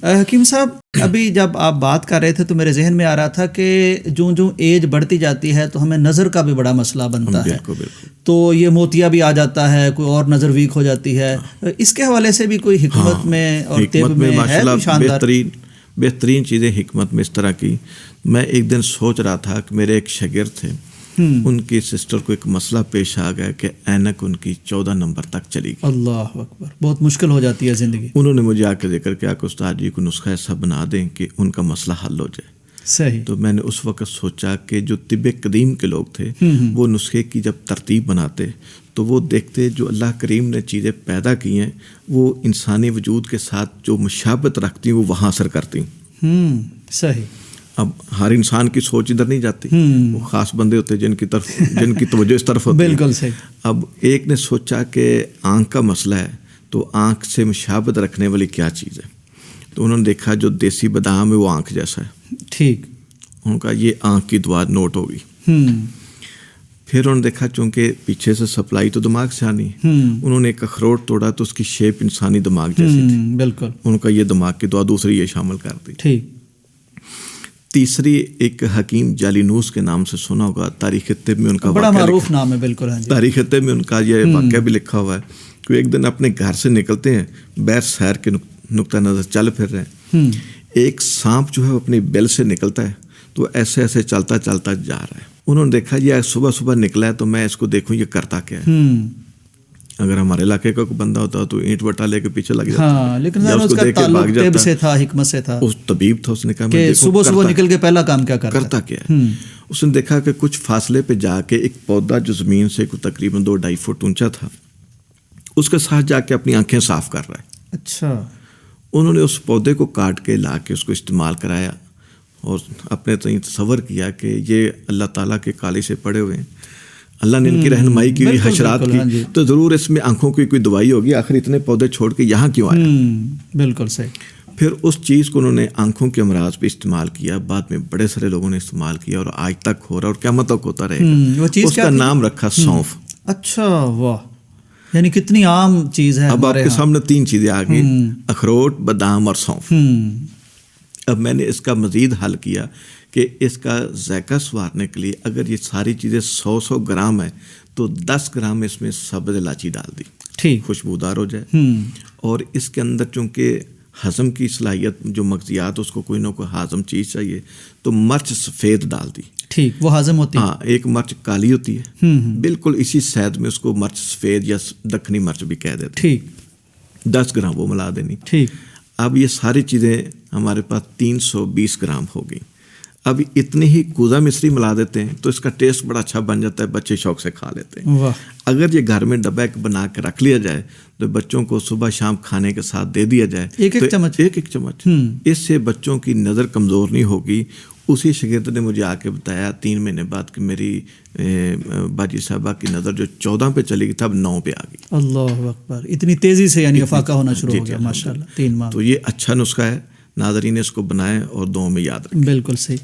حکیم صاحب ابھی جب آپ بات کر رہے تھے تو میرے ذہن میں آ رہا تھا کہ جو ایج بڑھتی جاتی ہے تو ہمیں نظر کا بھی بڑا مسئلہ بنتا ہے. بالکل. تو یہ موتیا بھی آ جاتا ہے, کوئی اور نظر ویک ہو جاتی ہے. اس کے حوالے سے بھی کوئی حکمت میں اور طب میں ہے کوئی شاندار بہترین چیزیں حکمت میں اس طرح کی. میں ایک دن سوچ رہا تھا کہ میرے ایک شاگرد تھے, ان کی سسٹر کو ایک مسئلہ پیش آ گیا کہ اینک ان کی 14 نمبر تک چلی گئی. اللہ اکبر, بہت مشکل ہو جاتی ہے زندگی. انہوں نے مجھے آ کے ذکر کیا کہ استاد جی کو نسخہ ایسا بنا دیں کہ ان کا مسئلہ حل ہو جائے. صحیح. تو میں نے اس وقت سوچا کہ جو طب قدیم کے لوگ تھے وہ نسخے کی جب ترتیب بناتے تو وہ دیکھتے جو اللہ کریم نے چیزیں پیدا کی ہیں وہ انسانی وجود کے ساتھ جو مشابہت رکھتی ہیں وہ وہاں اثر کرتی ہیں. صحیح. اب ہر انسان کی سوچ ادھر نہیں جاتی, وہ خاص بندے ہوتے جن کی توجہ اس طرف ہوتی ہے. بالکل صحیح. اب ایک نے سوچا کہ آنکھ کا مسئلہ ہے تو آنکھ سے مشابہت رکھنے والی کیا چیز ہے, تو انہوں نے دیکھا جو دیسی بادام ہے وہ آنکھ جیسا ہے. ٹھیک. ان کا یہ آنکھ کی دعا نوٹ ہوگی. پھر انہوں نے دیکھا چونکہ پیچھے سے سپلائی تو دماغ سے آنی ہے, انہوں نے ایک اخروٹ توڑا تو اس کی شیپ انسانی دماغ جیسی تھی. بالکل. ان کا یہ دماغ کی دعا دوسری یہ شامل کر دی. ٹھیک. تیسری ایک حکیم جالینوس کے نام سے سنا ہوگا, تاریخ طب میں ان کا بڑا معروف نام ہے. بالکل. تاریخ طب میں ان کا یہ واقعہ بھی لکھا ہوا ہے کہ ایک دن اپنے گھر سے نکلتے ہیں, بیر سیر کے نقطہ نظر چل پھر رہے ہیں, ایک سانپ جو ہے اپنی بل سے نکلتا ہے تو ایسے ایسے چلتا چلتا جا رہا ہے. انہوں نے دیکھا یہ صبح صبح نکلا ہے تو میں اس کو دیکھوں یہ کرتا کیا ہے. اگر ہمارے علاقے کا کوئی بندہ ہوتا تو اینٹ وٹا لے کے پیچھے لگ جاتا, لیکن اس کا تعلق طب سے تھا, حکمت سے تھا. اس طبیب تھا, اس نے کہا کہ صبح صبح نکل کے پہلا کام کیا کرتا کیا ہے. اس نے دیکھا کہ کچھ فاصلے پہ جا کے ایک پودا جو زمین سے تقریباً 2-2.5 فٹ اونچا تھا اس کے ساتھ جا کے اپنی آنکھیں صاف کر رہا ہے. اچھا. انہوں نے اس پودے کو کاٹ کے لا کے اس کو استعمال کرایا اور اپنے تئیں تصور کیا کہ یہ اللہ تعالیٰ کے کالی سے پڑے ہوئے ہیں, اللہ نے ان کی رہنمائی کی ہوئی حشرات کی, تو ضرور اس میں آنکھوں کی کوئی دوائی ہوگی, آخر اتنے پودے چھوڑ کے یہاں کیوں آیا. بالکل صحیح. پھر اس چیز کو انہوں نے آنکھوں کے امراض پہ استعمال کیا, بعد میں بڑے سارے لوگوں نے استعمال کیا اور آج تک ہو رہا اور قیامت تک ہوتا رہے گا. اس کا نام رکھا سونف. اچھا. واہ, یعنی کتنی عام چیز ہے. اب آپ کے سامنے 3 چیزیں آ گئی, اخروٹ, بادام اور سونف. اب میں نے اس کا مزید حل کیا کہ اس کا ذائقہ سنوارنے کے لیے اگر یہ ساری چیزیں 100 گرام ہے تو 10 گرام اس میں سبز الائچی ڈال دی, ٹھیک, خوشبودار ہو جائے. اور اس کے اندر چونکہ ہضم کی صلاحیت جو مغزیات اس کو کوئی نہ کوئی ہضم چیز چاہیے تو مرچ سفید ڈال دی. ٹھیک, وہ ہضم ہوتی ہے. ہاں, ایک مرچ کالی ہوتی ہے, بالکل اسی صید میں اس کو مرچ سفید یا دکنی مرچ بھی کہہ دیتے. ٹھیک. 10 گرام وہ ملا دینی. ٹھیک. اب یہ ساری چیزیں ہمارے پاس 320 گرام ہو گئی. اب اتنی ہی کوزہ مصری ملا دیتے ہیں تو اس کا ٹیسٹ بڑا اچھا بن جاتا ہے, بچے شوق سے کھا لیتے ہیں. اگر یہ گھر میں ڈبہ بنا کے رکھ لیا جائے تو بچوں کو صبح شام کھانے کے ساتھ دے دیا جائے, ایک چمچ, اس سے بچوں کی نظر کمزور نہیں ہوگی. اسی شاگرد نے مجھے آ کے بتایا 3 مہینے بعد کہ میری باجی صاحبہ کی نظر جو 14 پہ چلی گئی تھا اب 9 پہ آ گئی. اللہ اکبر, اتنی تیزی سے یعنی افاقہ ہونا شروع ہو گیا. ماشاء اللہ, 3 ماہ. تو یہ اچھا نسخہ ہے, ناظرین اس کو بنائیں اور دعاؤں میں یاد رکھیں. بالکل صحیح.